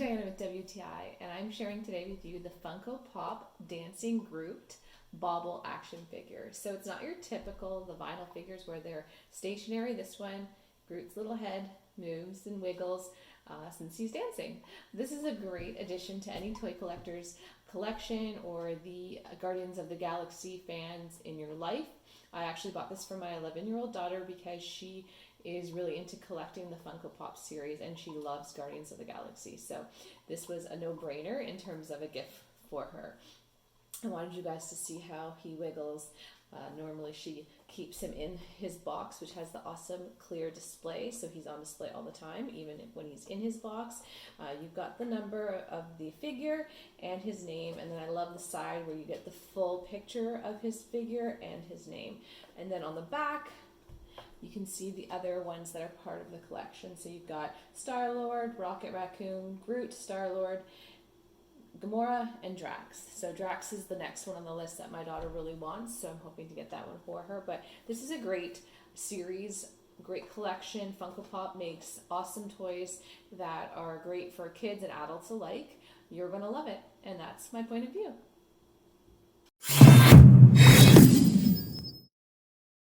Diana with WTI, and I'm sharing today with you the Funko Pop Dancing Groot Bobble action figure. So it's not your typical, the vinyl figures where they're stationary. This one, Groot's little head moves and wiggles since he's dancing. This is a great addition to any toy collector's collection or the Guardians of the Galaxy fans in your life. I actually bought this for my 11-year-old daughter because she is really into collecting the Funko Pop series and she loves Guardians of the Galaxy. So this was a no-brainer in terms of a gift for her. I wanted you guys to see how he wiggles. Normally she keeps him in his box, which has the awesome clear display, so he's on display all the time, even when he's in his box. You've got the number of the figure and his name, and then I love the side where you get the full picture of his figure and his name. And then on the back, you can see the other ones that are part of the collection. So you've got Star-Lord, Rocket Raccoon, Groot, Star-Lord, Gamora, and Drax. So Drax is the next one on the list that my daughter really wants, so I'm hoping to get that one for her. But this is a great series, great collection. Funko Pop makes awesome toys that are great for kids and adults alike. You're going to love it, and that's my point of view.